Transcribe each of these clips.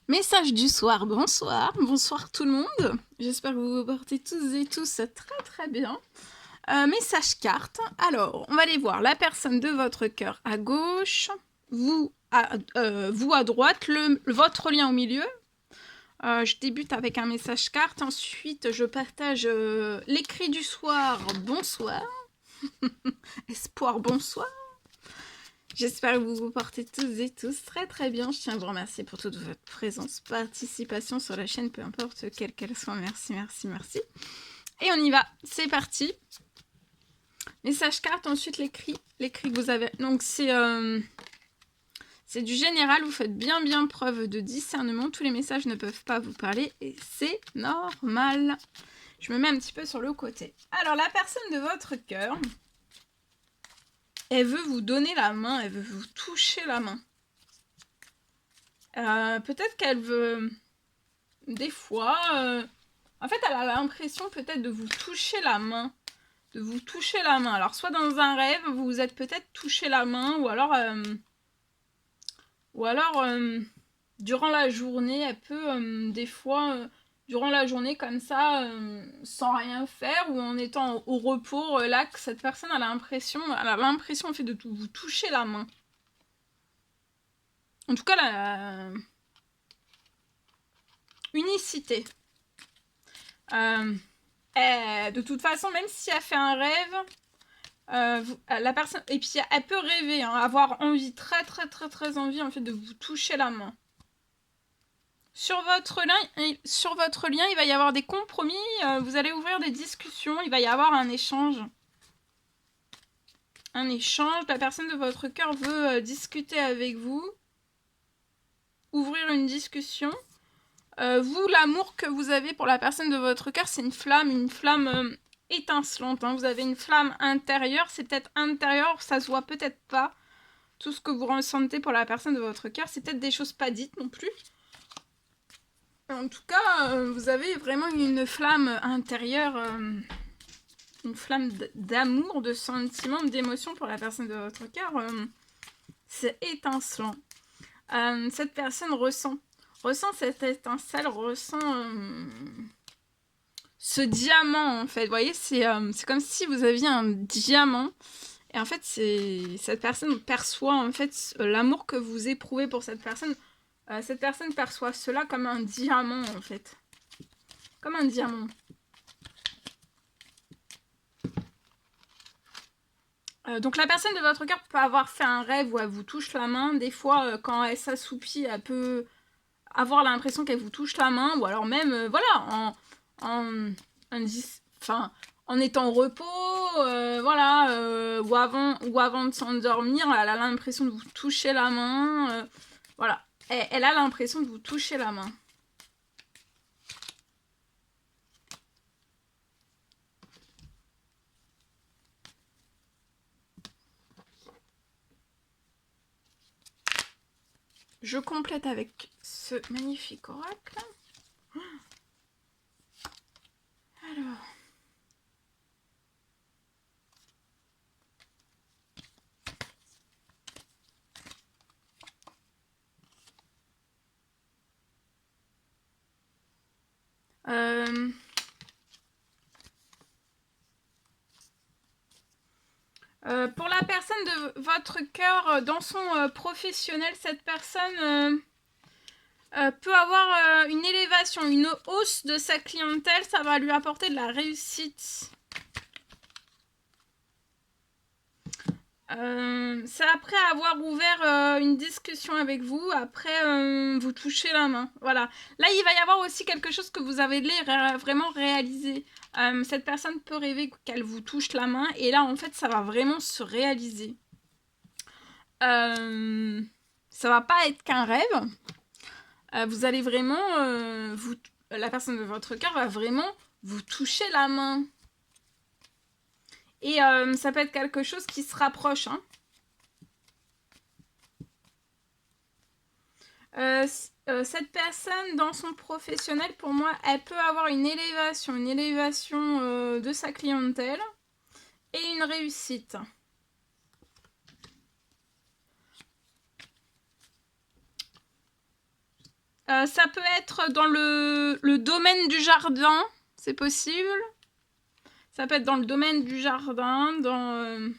Message du soir, bonsoir, bonsoir tout le monde. J'espère que vous vous portez tous et tous très bien. Message carte, alors on va aller voir la personne de votre cœur à gauche, vous à droite, votre lien au milieu. Je débute avec un message carte, ensuite je partage l'écrit du soir, bonsoir, espoir, bonsoir. J'espère que vous vous portez tous et tous très bien. Je tiens à vous remercier pour toute votre présence, participation sur la chaîne, peu importe quelle qu'elle soit. Merci. Et on y va, c'est parti. Message carte, ensuite l'écrit que vous avez. Donc c'est du général, vous faites bien preuve de discernement. Tous les messages ne peuvent pas vous parler et c'est normal. Je me mets un petit peu sur le côté. Alors la personne de votre cœur, elle veut vous donner la main, elle veut vous toucher la main. Peut-être qu'elle veut... Des fois... En fait, elle a l'impression peut-être de vous toucher la main. De vous toucher la main. Alors, soit dans un rêve, vous vous êtes peut-être touché la main, ou alors... durant la journée, elle peut, des fois... durant la journée comme ça, sans rien faire, ou en étant au repos, relax, cette personne a l'impression en fait de vous toucher la main. En tout cas, la unicité. De toute façon, même si elle fait un rêve, la personne, et puis elle peut rêver, hein, avoir envie, très envie en fait de vous toucher la main. Sur votre lien, il va y avoir des compromis, vous allez ouvrir des discussions, il va y avoir un échange. La personne de votre cœur veut discuter avec vous, ouvrir une discussion. Vous, l'amour que vous avez pour la personne de votre cœur, c'est une flamme étincelante. Hein. Vous avez une flamme intérieure, c'est peut-être intérieur, ça se voit peut-être pas. Tout ce que vous ressentez pour la personne de votre cœur, c'est peut-être des choses pas dites non plus. En tout cas, vous avez vraiment une flamme intérieure, une flamme d'amour, de sentiment, d'émotion pour la personne de votre cœur. C'est étincelant. Cette personne ressent cette étincelle, ressent ce diamant en fait. Vous voyez, c'est comme si vous aviez un diamant. Et en fait, cette personne perçoit en fait l'amour que vous éprouvez pour cette personne. Cette personne perçoit cela comme un diamant en fait. Comme un diamant. Donc la personne de votre cœur peut avoir fait un rêve où elle vous touche la main. Des fois, quand elle s'assoupit, elle peut avoir l'impression qu'elle vous touche la main. Ou alors même, voilà, en étant au repos, ou avant de s'endormir, elle a l'impression de vous toucher la main. Voilà, elle a l'impression de vous toucher la main. Je complète avec ce magnifique oracle. Alors... pour la personne de votre cœur, dans son professionnel, cette personne peut avoir une élévation, une hausse de sa clientèle, ça va lui apporter de la réussite. C'est après avoir ouvert une discussion avec vous, après vous toucher la main. Voilà. Là, il va y avoir aussi quelque chose que vous avez vraiment réalisé. Cette personne peut rêver qu'elle vous touche la main, et là, en fait, ça va vraiment se réaliser. Ça va pas être qu'un rêve. Vous allez vraiment... la personne de votre cœur va vraiment vous toucher la main. Et ça peut être quelque chose qui se rapproche. Hein. Cette personne, dans son professionnel, pour moi, elle peut avoir une élévation de sa clientèle et une réussite. Ça peut être dans le domaine du jardin, c'est possible. Ça peut être dans le domaine du jardin, dans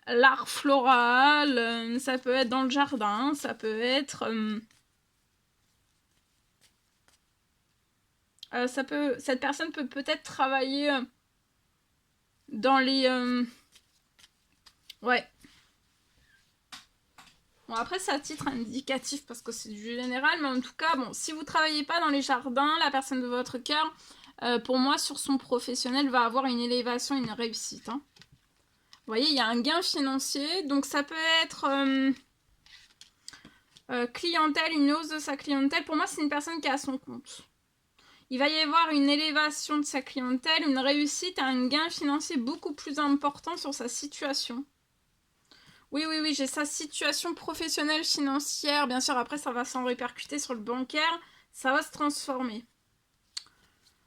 l'art floral, ça peut être dans le jardin, ça peut être... cette personne peut peut-être travailler dans les... ouais. Bon, après, c'est à titre indicatif parce que c'est du général, mais en tout cas, bon, si vous travaillez pas dans les jardins, la personne de votre cœur, pour moi, sur son professionnel, va avoir une élévation, une réussite. Hein. Vous voyez, il y a un gain financier, donc ça peut être clientèle, une hausse de sa clientèle. Pour moi, c'est une personne qui est à son compte. Il va y avoir une élévation de sa clientèle, une réussite et un gain financier beaucoup plus important sur sa situation. Oui, oui, oui, j'ai sa situation professionnelle, financière. Bien sûr, après, ça va s'en répercuter sur le bancaire. Ça va se transformer.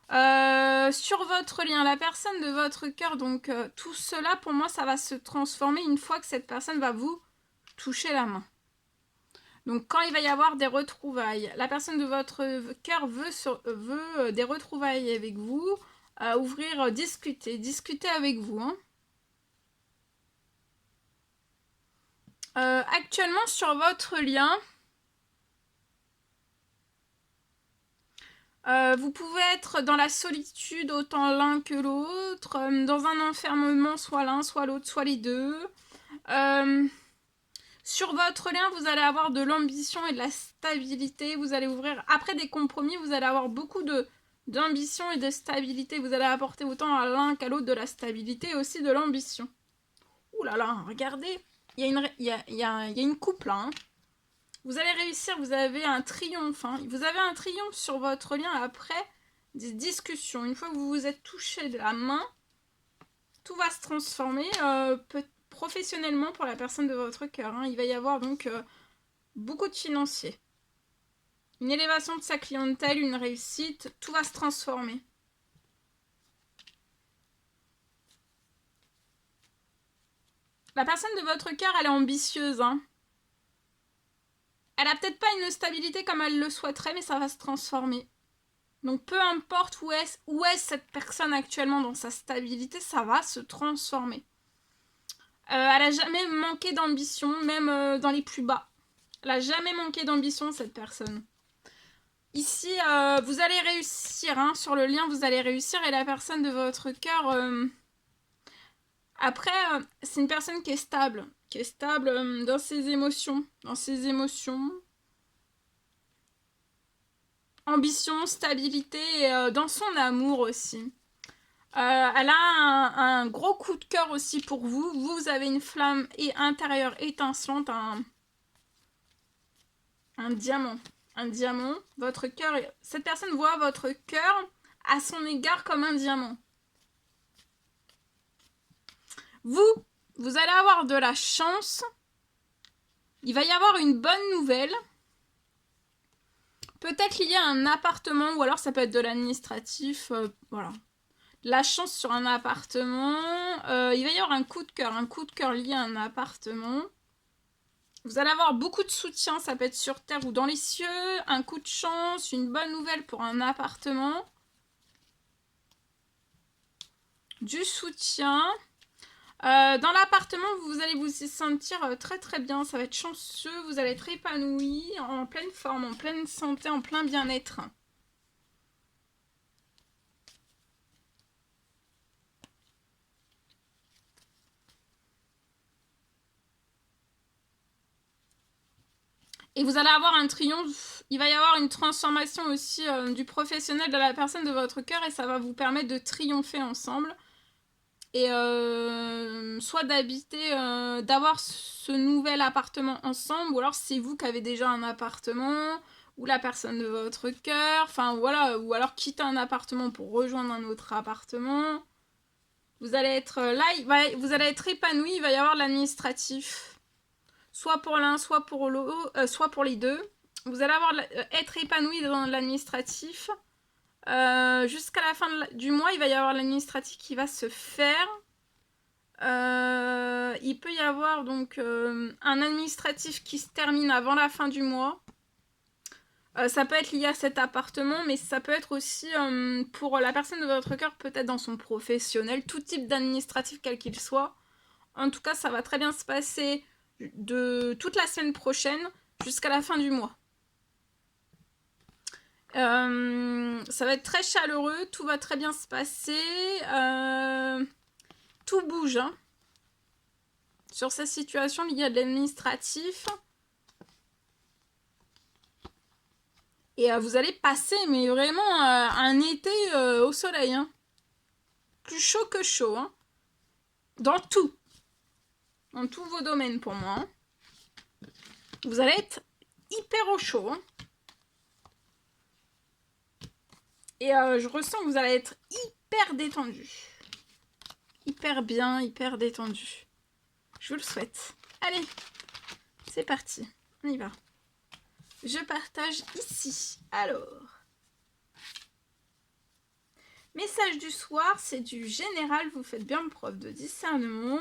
Sur votre lien, la personne de votre cœur, donc tout cela, pour moi, ça va se transformer une fois que cette personne va vous toucher la main. Donc, quand il va y avoir des retrouvailles, la personne de votre cœur veut des retrouvailles avec vous, discuter avec vous. Hein. Actuellement, sur votre lien, vous pouvez être dans la solitude autant l'un que l'autre, dans un enfermement, soit l'un, soit l'autre, soit les deux. Sur votre lien, vous allez avoir de l'ambition et de la stabilité. Vous allez ouvrir, après des compromis, vous allez avoir beaucoup d'ambition et de stabilité. Vous allez apporter autant à l'un qu'à l'autre de la stabilité et aussi de l'ambition. Ouh là là, regardez, il y a une coupe là. Hein. Vous allez réussir, vous avez un triomphe. Hein. Vous avez un triomphe sur votre lien après des discussions. Une fois que vous vous êtes touché de la main, tout va se transformer professionnellement pour la personne de votre cœur. Hein. Il va y avoir donc beaucoup de financiers. Une élévation de sa clientèle, une réussite, tout va se transformer. La personne de votre cœur, elle est ambitieuse. Hein. Elle a peut-être pas une stabilité comme elle le souhaiterait, mais ça va se transformer. Donc peu importe où est cette personne actuellement dans sa stabilité, ça va se transformer. Elle a jamais manqué d'ambition, même dans les plus bas. Elle a jamais manqué d'ambition, cette personne. Ici, vous allez réussir, hein, sur le lien, vous allez réussir, et la personne de votre cœur... Après, c'est une personne qui est stable dans ses émotions. Ambition, stabilité, et dans son amour aussi. Elle a un gros coup de cœur aussi pour vous. Vous avez une flamme intérieure étincelante, un diamant. Un diamant. Votre cœur, cette personne voit votre cœur à son égard comme un diamant. Vous allez avoir de la chance. Il va y avoir une bonne nouvelle. Peut-être lié à un appartement, ou alors ça peut être de l'administratif. Voilà. La chance sur un appartement. Il va y avoir un coup de cœur lié à un appartement. Vous allez avoir beaucoup de soutien, ça peut être sur terre ou dans les cieux. Un coup de chance, une bonne nouvelle pour un appartement. Du soutien. Dans l'appartement, vous allez vous y sentir très très bien. Ça va être chanceux, vous allez être épanoui, en pleine forme, en pleine santé, en plein bien-être. Et vous allez avoir un triomphe, il va y avoir une transformation aussi du professionnel de la personne de votre cœur et ça va vous permettre de triompher ensemble. Et soit d'habiter, d'avoir ce nouvel appartement ensemble, ou alors c'est vous qui avez déjà un appartement, ou la personne de votre cœur, enfin voilà, ou alors quitter un appartement pour rejoindre un autre appartement. Vous allez être là, vous allez être épanoui, il va y avoir l'administratif. Soit pour l'un, soit pour l'autre, soit pour les deux. Vous allez être épanoui dans l'administratif. Jusqu'à la fin du mois, il va y avoir l'administratif qui va se faire. Il peut y avoir donc un administratif qui se termine avant la fin du mois. Ça peut être lié à cet appartement, mais ça peut être aussi pour la personne de votre cœur, peut-être dans son professionnel, tout type d'administratif quel qu'il soit. En tout cas, ça va très bien se passer de toute la semaine prochaine jusqu'à la fin du mois. Ça va être très chaleureux, tout va très bien se passer. Tout bouge hein, sur cette situation liée à l'administratif. Et vous allez passer, mais vraiment, un été au soleil. Hein. Plus chaud que chaud. Hein. Dans tout. Dans tous vos domaines pour moi. Hein. Vous allez être hyper au chaud. Hein. Et je ressens que vous allez être hyper détendu. Hyper bien, hyper détendu. Je vous le souhaite. Allez, c'est parti. On y va. Je partage ici. Alors. Message du soir, c'est du général. Vous faites bien preuve de discernement.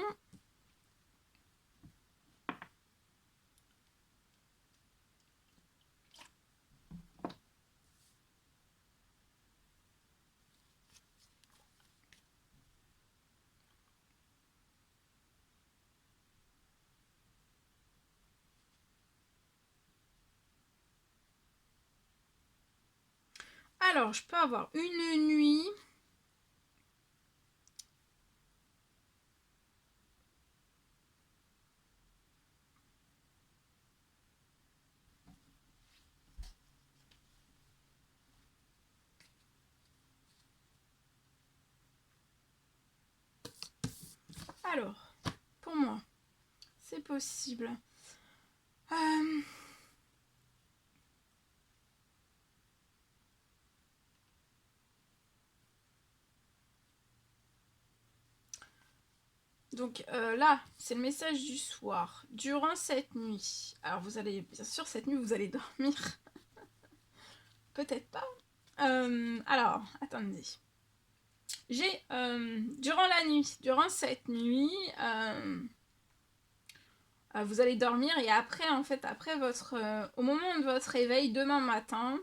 Alors, je peux avoir une nuit. Alors, pour moi, c'est possible. Donc là, c'est le message du soir. Durant cette nuit, alors vous allez, bien sûr, cette nuit, vous allez dormir. Peut-être pas. Alors, attendez. J'ai, durant la nuit, durant cette nuit, vous allez dormir et après, en fait, après votre, au moment de votre réveil, demain matin,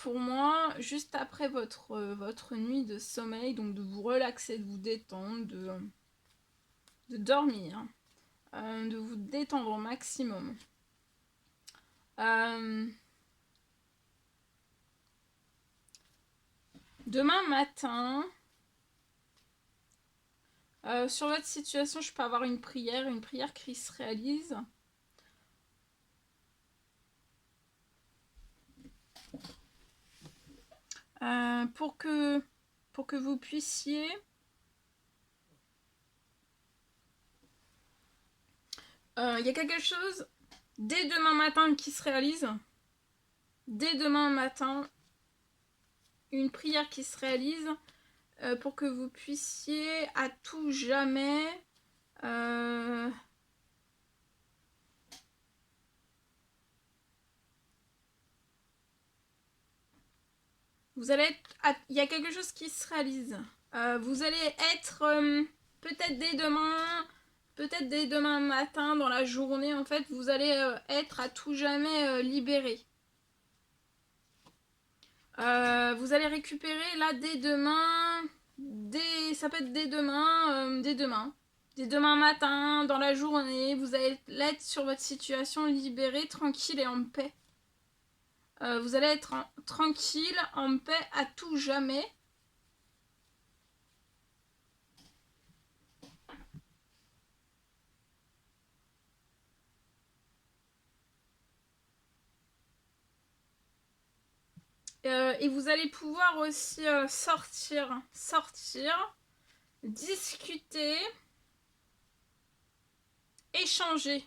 pour moi, juste après votre nuit de sommeil, donc de vous relaxer, de vous détendre, de dormir, de vous détendre au maximum. Demain matin, sur votre situation, je peux avoir une prière qui se réalise. Pour que vous puissiez il y a quelque chose dès demain matin qui se réalise. Dès demain matin, une prière qui se réalise pour que vous puissiez à tout jamais vous allez être, il y a quelque chose qui se réalise. Vous allez être peut-être dès demain matin dans la journée en fait, vous allez être à tout jamais libéré. Vous allez récupérer là dès demain, ça peut être dès demain matin, dans la journée, vous allez être sur votre situation libérée, tranquille et en paix. Vous allez être tranquille, en paix à tout jamais. Et vous allez pouvoir aussi sortir, discuter, échanger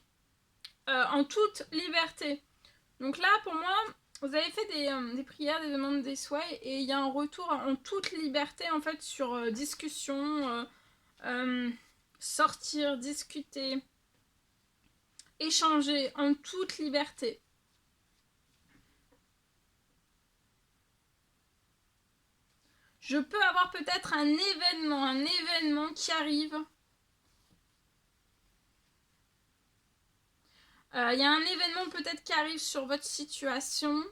en toute liberté. Donc là, pour moi, vous avez fait des prières, des demandes, des souhaits, et il y a un retour en toute liberté en fait sur discussion, sortir, discuter, échanger en toute liberté. Je peux avoir peut-être un événement qui arrive. Il y a un événement peut-être qui arrive sur votre situation.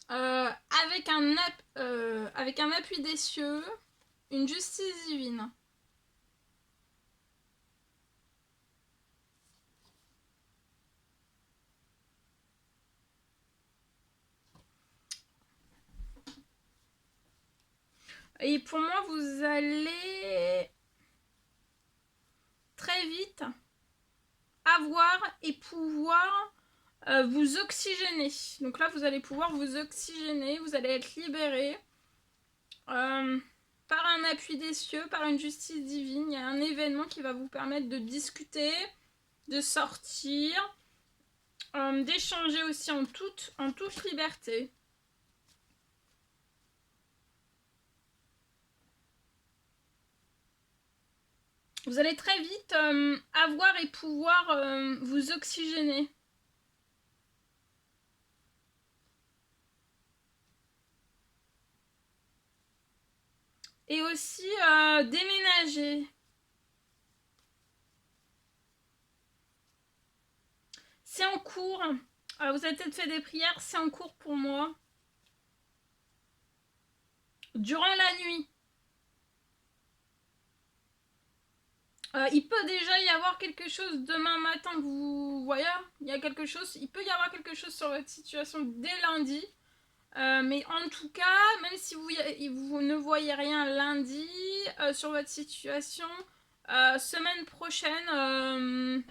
Avec un appui des cieux, une justice divine. Et pour moi, vous allez très vite avoir et pouvoir vous oxygéner. Donc là, vous allez pouvoir vous oxygéner, vous allez être libéré par un appui des cieux, par une justice divine. Il y a un événement qui va vous permettre de discuter, de sortir, d'échanger aussi en toute liberté. Vous allez très vite avoir et pouvoir vous oxygéner. Et aussi déménager. C'est en cours. Vous avez peut-être fait des prières, c'est en cours pour moi. Durant la nuit. Il peut déjà y avoir quelque chose demain matin que vous voyez. Il peut y avoir quelque chose sur votre situation dès lundi. Mais en tout cas, même si vous ne voyez rien lundi sur votre situation, semaine prochaine,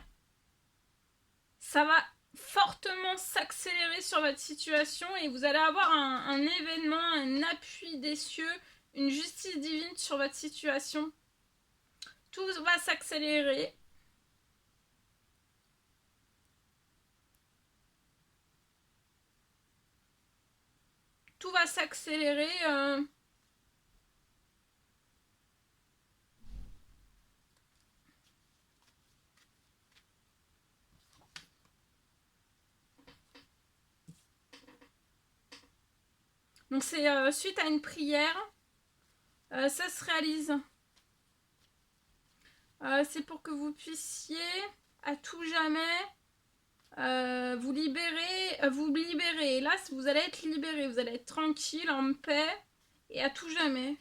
ça va fortement s'accélérer sur votre situation et vous allez avoir un événement, un appui des cieux, une justice divine sur votre situation. Tout va s'accélérer. Tout va s'accélérer. Donc c'est suite à une prière. Ça se réalise. C'est pour que vous puissiez à tout jamais vous libérer. Et là, vous allez être libéré. Vous allez être tranquille, en paix et à tout jamais.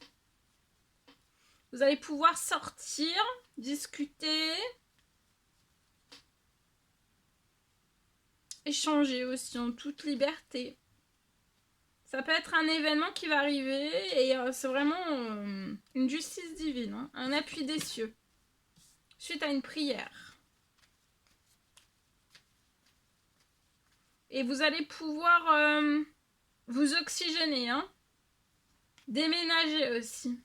Vous allez pouvoir sortir, discuter, échanger aussi en toute liberté. Ça peut être un événement qui va arriver et c'est vraiment une justice divine, hein, un appui des cieux, suite à une prière. Et vous allez pouvoir vous oxygéner, hein, déménager aussi.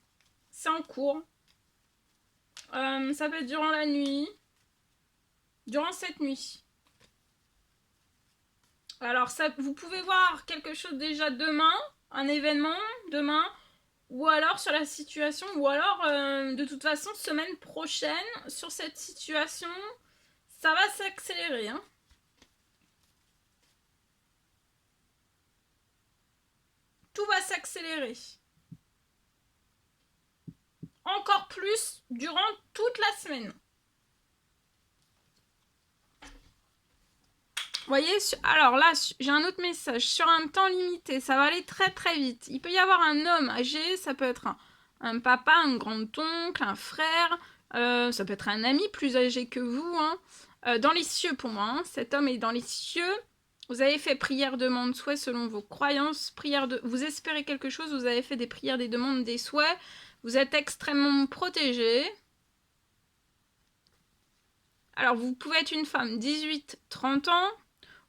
C'est en cours. Ça peut être durant la nuit, durant cette nuit. Alors, vous pouvez voir quelque chose déjà demain, un événement demain, ou alors sur la situation, ou alors de toute façon, semaine prochaine, sur cette situation, ça va s'accélérer. Hein. Tout va s'accélérer. Encore plus durant toute la semaine. Vous voyez, alors là, j'ai un autre message. Sur un temps limité, ça va aller très très vite. Il peut y avoir un homme âgé, ça peut être un papa, un grand-oncle, un frère, ça peut être un ami plus âgé que vous, hein. Dans les cieux pour moi, hein. Cet homme est dans les cieux. Vous avez fait prière, demande, souhait selon vos croyances. Vous espérez quelque chose, vous avez fait des prières, des demandes, des souhaits. Vous êtes extrêmement protégé. Alors, vous pouvez être une femme 18-30 ans.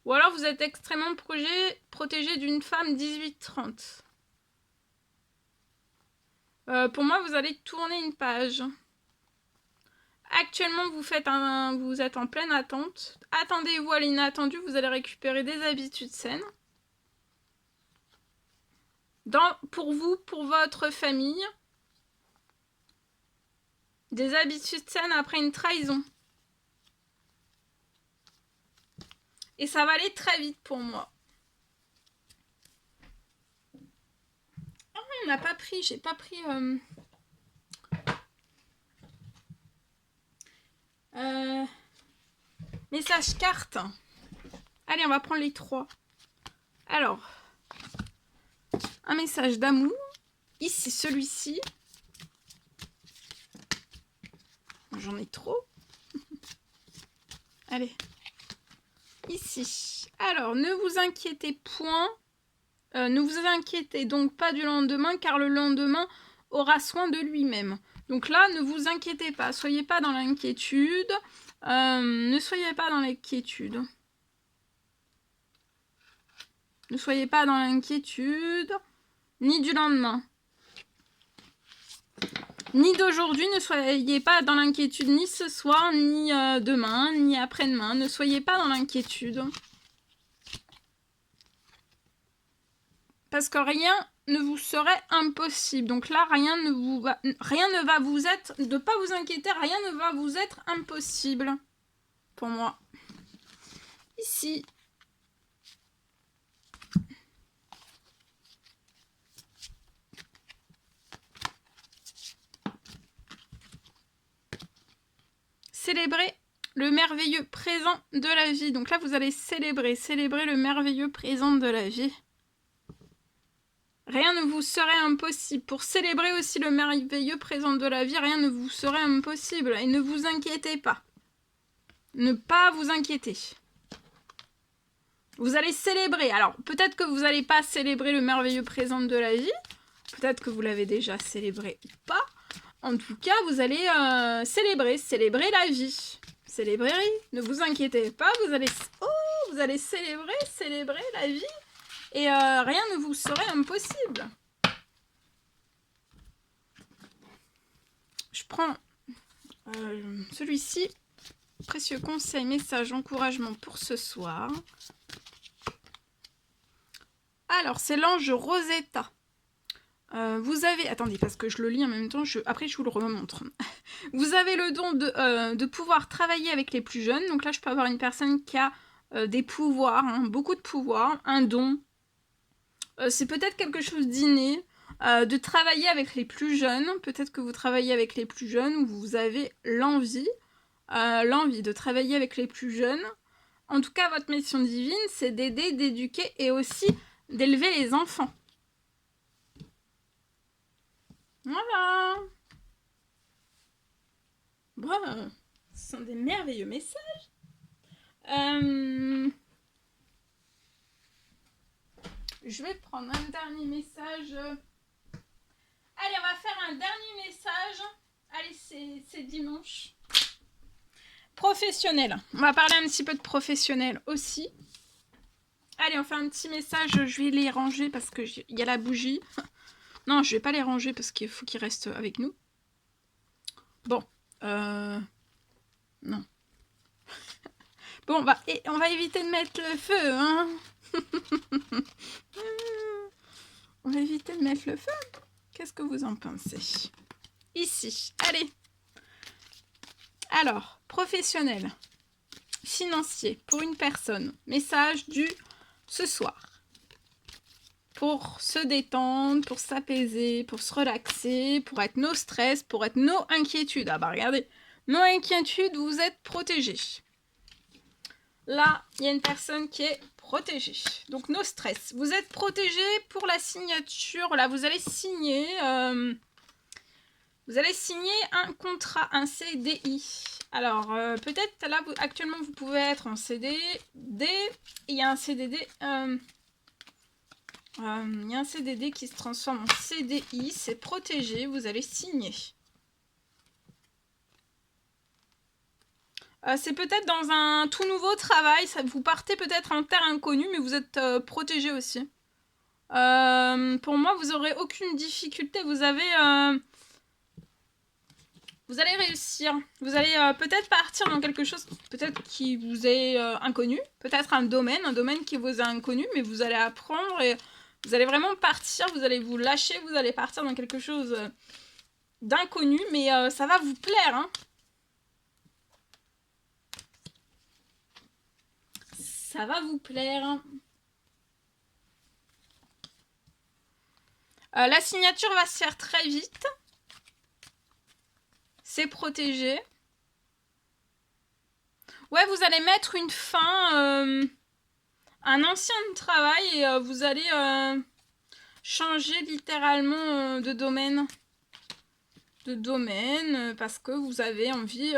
Ou alors vous êtes extrêmement protégé d'une femme 18-30. Pour moi, vous allez tourner une page. Actuellement, vous êtes en pleine attente. Attendez-vous à l'inattendu, vous allez récupérer des habitudes saines. Pour vous, pour votre famille. Des habitudes saines après une trahison. Et ça va aller très vite pour moi. Oh, on n'a pas pris, j'ai pas pris... Message carte. Allez, on va prendre les 3. Alors, un message d'amour. Ici, celui-ci. J'en ai trop. Allez. Ici. Alors, ne vous inquiétez point. Ne vous inquiétez donc pas du lendemain, car le lendemain aura soin de lui-même. Donc là, ne vous inquiétez pas. Soyez pas dans l'inquiétude. Ne soyez pas dans l'inquiétude. Ne soyez pas dans l'inquiétude, ni du lendemain. Ni d'aujourd'hui, ne soyez pas dans l'inquiétude, ni ce soir, ni demain, ni après-demain. Ne soyez pas dans l'inquiétude. Parce que rien ne vous serait impossible. Donc là, rien ne va vous être... De pas vous inquiéter, rien ne va vous être impossible. Pour moi. Ici. Célébrer le merveilleux présent de la vie. Donc là, vous allez célébrer le merveilleux présent de la vie. Rien ne vous serait impossible. Pour célébrer aussi le merveilleux présent de la vie, rien ne vous serait impossible. Et ne vous inquiétez pas. Ne pas vous inquiéter. Vous allez célébrer. Alors, peut-être que vous n'allez pas célébrer le merveilleux présent de la vie. Peut-être que vous l'avez déjà célébré ou pas. En tout cas, vous allez célébrer la vie. Célébrer, ne vous inquiétez pas. Vous allez célébrer la vie. Et rien ne vous serait impossible. Je prends celui-ci. Précieux conseil, message, encouragement pour ce soir. Alors, c'est l'ange Rosetta. Vous avez... Attendez, parce que je le lis en même temps. Après, je vous le remontre. Vous avez le don de pouvoir travailler avec les plus jeunes. Donc là, je peux avoir une personne qui a des pouvoirs, hein, beaucoup de pouvoirs, un don. C'est peut-être quelque chose d'inné, de travailler avec les plus jeunes. Peut-être que vous travaillez avec les plus jeunes ou vous avez l'envie de travailler avec les plus jeunes. En tout cas, votre mission divine, c'est d'aider, d'éduquer et aussi d'élever les enfants. Voilà. Bon, ce sont des merveilleux messages. Je vais prendre un dernier message. Allez, on va faire un dernier message. Allez, c'est dimanche. Professionnel. On va parler un petit peu de professionnel aussi. Allez, on fait un petit message. Je vais les ranger parce qu'il y a la bougie. Non, je vais pas les ranger parce qu'il faut qu'ils restent avec nous. Bon. Non. Bon, on va éviter de mettre le feu, hein. On va éviter de mettre le feu. Qu'est-ce que vous en pensez? Ici, allez. Alors, professionnel, financier, pour une personne. Message du ce soir. Pour se détendre, pour s'apaiser, pour se relaxer, pour être no stress, pour être no inquiétude. Ah bah regardez, no inquiétude, vous êtes protégé. Là, il y a une personne qui est protégée. Donc, no stress. Vous êtes protégé pour la signature. Là, vous allez signer... Vous allez signer un contrat, un CDI. Alors, peut-être là, actuellement, vous pouvez être en CDD. Il y a un CDD... il y a un CDD qui se transforme en CDI. C'est protégé. Vous allez signer. C'est peut-être dans un tout nouveau travail. Vous partez peut-être en terre inconnue, mais vous êtes protégé aussi. Pour moi, vous n'aurez aucune difficulté. Vous allez réussir. Vous allez peut-être partir dans quelque chose peut-être qui vous est inconnu. Peut-être un domaine qui vous est inconnu, mais vous allez apprendre et vous allez vraiment partir. Vous allez vous lâcher, vous allez partir dans quelque chose d'inconnu, mais ça va vous plaire, hein. Ça va vous plaire. La signature va se faire très vite. C'est protégé. Ouais, vous allez mettre une fin à un ancien travail et vous allez changer littéralement de domaine. Parce que vous avez envie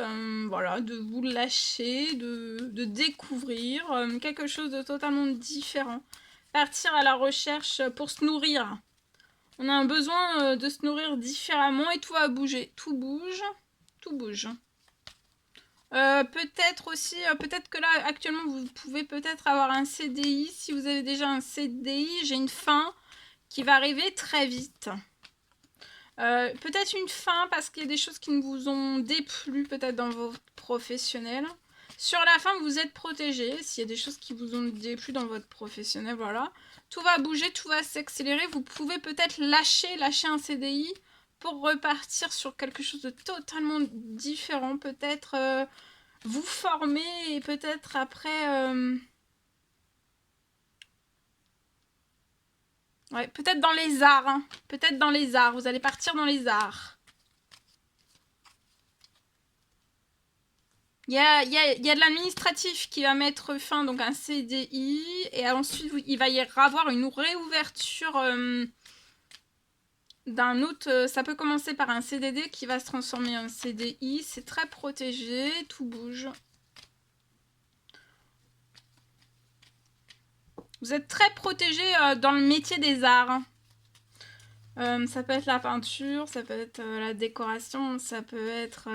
voilà, de vous lâcher, de découvrir quelque chose de totalement différent. Partir à la recherche pour se nourrir. On a un besoin de se nourrir différemment et tout va bouger. Tout bouge, tout bouge. Peut-être aussi, peut-être que là actuellement vous pouvez peut-être avoir un CDI. Si vous avez déjà un CDI, j'ai une fin qui va arriver très vite. Peut-être une fin parce qu'il y a des choses qui ne vous ont déplu peut-être dans votre professionnel. Sur la fin, vous êtes protégé. S'il y a des choses qui vous ont déplu dans votre professionnel, voilà. Tout va bouger, tout va s'accélérer. Vous pouvez peut-être lâcher un CDI pour repartir sur quelque chose de totalement différent. Peut-être vous former et peut-être après... ouais, peut-être dans les arts. Hein. Peut-être dans les arts. Vous allez partir dans les arts. Il y a de l'administratif qui va mettre fin donc à un CDI et ensuite il va y avoir une réouverture d'un autre. Ça peut commencer par un CDD qui va se transformer en CDI. C'est très protégé, tout bouge. Vous êtes très protégé dans le métier des arts. Ça peut être la peinture, ça peut être la décoration, ça peut être...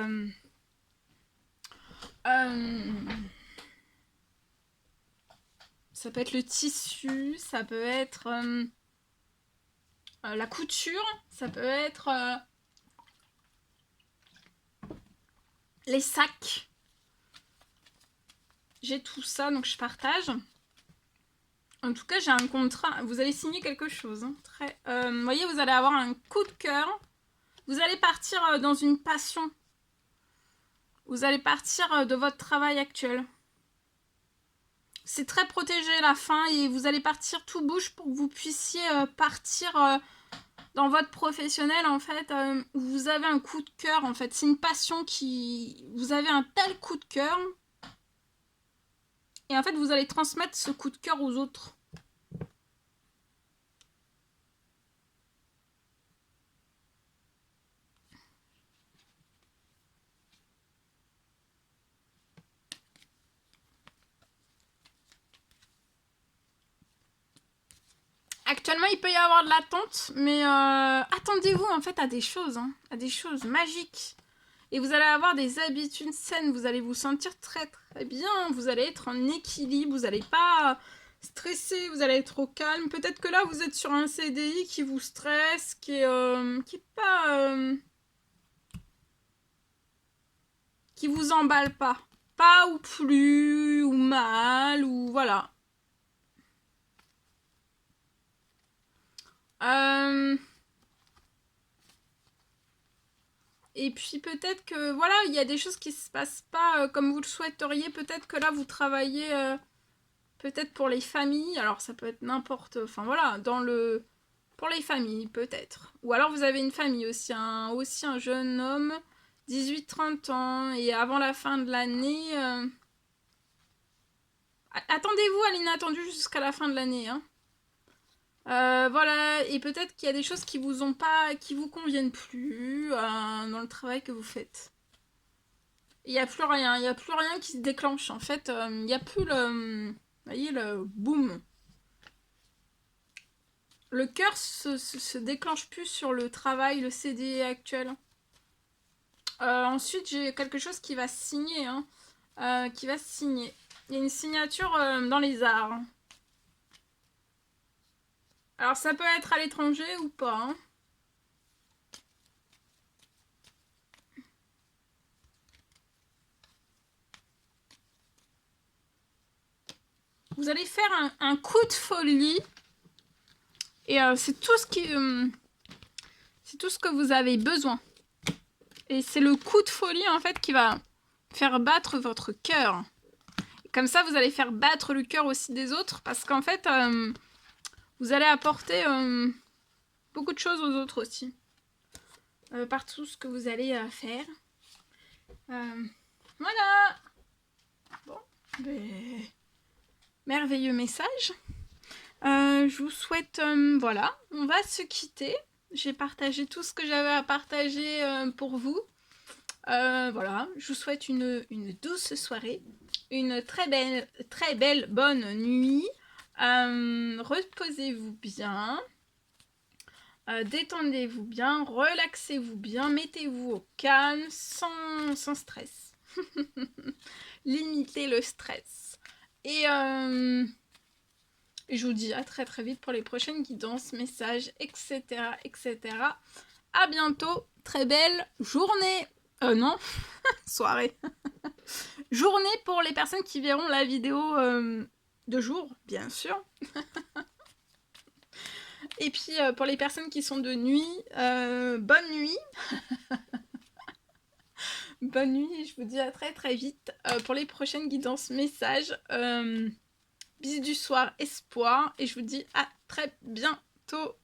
ça peut être le tissu, ça peut être la couture, ça peut être les sacs. J'ai tout ça, donc je partage. En tout cas, j'ai un contrat. Vous allez signer quelque chose. Hein. Vous voyez, vous allez avoir un coup de cœur. Vous allez partir dans une passion. Vous allez partir de votre travail actuel. C'est très protégé la fin et vous allez partir tout bouge pour que vous puissiez partir dans votre professionnel en fait où vous avez un coup de cœur en fait. C'est une passion qui... Vous avez un tel coup de cœur et en fait vous allez transmettre ce coup de cœur aux autres. Actuellement, il peut y avoir de l'attente, mais attendez-vous en fait à des choses, hein, à des choses magiques. Et vous allez avoir des habitudes saines, vous allez vous sentir très très bien, vous allez être en équilibre, vous n'allez pas stresser, vous allez être au calme. Peut-être que là, vous êtes sur un CDI qui vous stresse, qui est pas... qui vous emballe pas. Pas ou plus, ou mal, ou voilà. Et puis peut-être que voilà, il y a des choses qui se passent pas comme vous le souhaiteriez. Peut-être que là vous travaillez peut-être pour les familles. Alors ça peut être n'importe. Enfin voilà, pour les familles peut-être. Ou alors vous avez une famille aussi, aussi un jeune homme, 18-30 ans, et avant la fin de l'année. Attendez-vous à l'inattendu jusqu'à la fin de l'année, hein. Voilà, et peut-être qu'il y a des choses qui vous conviennent plus dans le travail que vous faites. Il n'y a plus rien qui se déclenche en fait. Il n'y a plus vous voyez, le boom. Le cœur se déclenche plus sur le travail, le CDI actuel. Ensuite, j'ai quelque chose qui va signer, hein, qui va signer. Il y a une signature dans les arts. Alors ça peut être à l'étranger ou pas, hein. Vous allez faire un coup de folie. Et c'est tout ce que vous avez besoin. Et c'est le coup de folie en fait qui va faire battre votre cœur. Comme ça, vous allez faire battre le cœur aussi des autres parce qu'en fait, vous allez apporter beaucoup de choses aux autres aussi. Par tout ce que vous allez faire. Voilà. Bon. Mais... merveilleux message. Je vous souhaite... voilà, on va se quitter. J'ai partagé tout ce que j'avais à partager pour vous. Voilà, je vous souhaite une douce soirée, une très belle bonne nuit. Reposez-vous bien, détendez-vous bien, relaxez-vous bien, mettez-vous au calme, sans stress. Limitez le stress. Et je vous dis à très vite pour les prochaines guidances, messages, etc. etc. À bientôt, très belle journée. Non, soirée. Journée pour les personnes qui verront la vidéo de jour, bien sûr. Et puis pour les personnes qui sont de nuit, bonne nuit. Bonne nuit, je vous dis à très vite pour les prochaines guidances messages. Bisous du soir, espoir. Et je vous dis à très bientôt.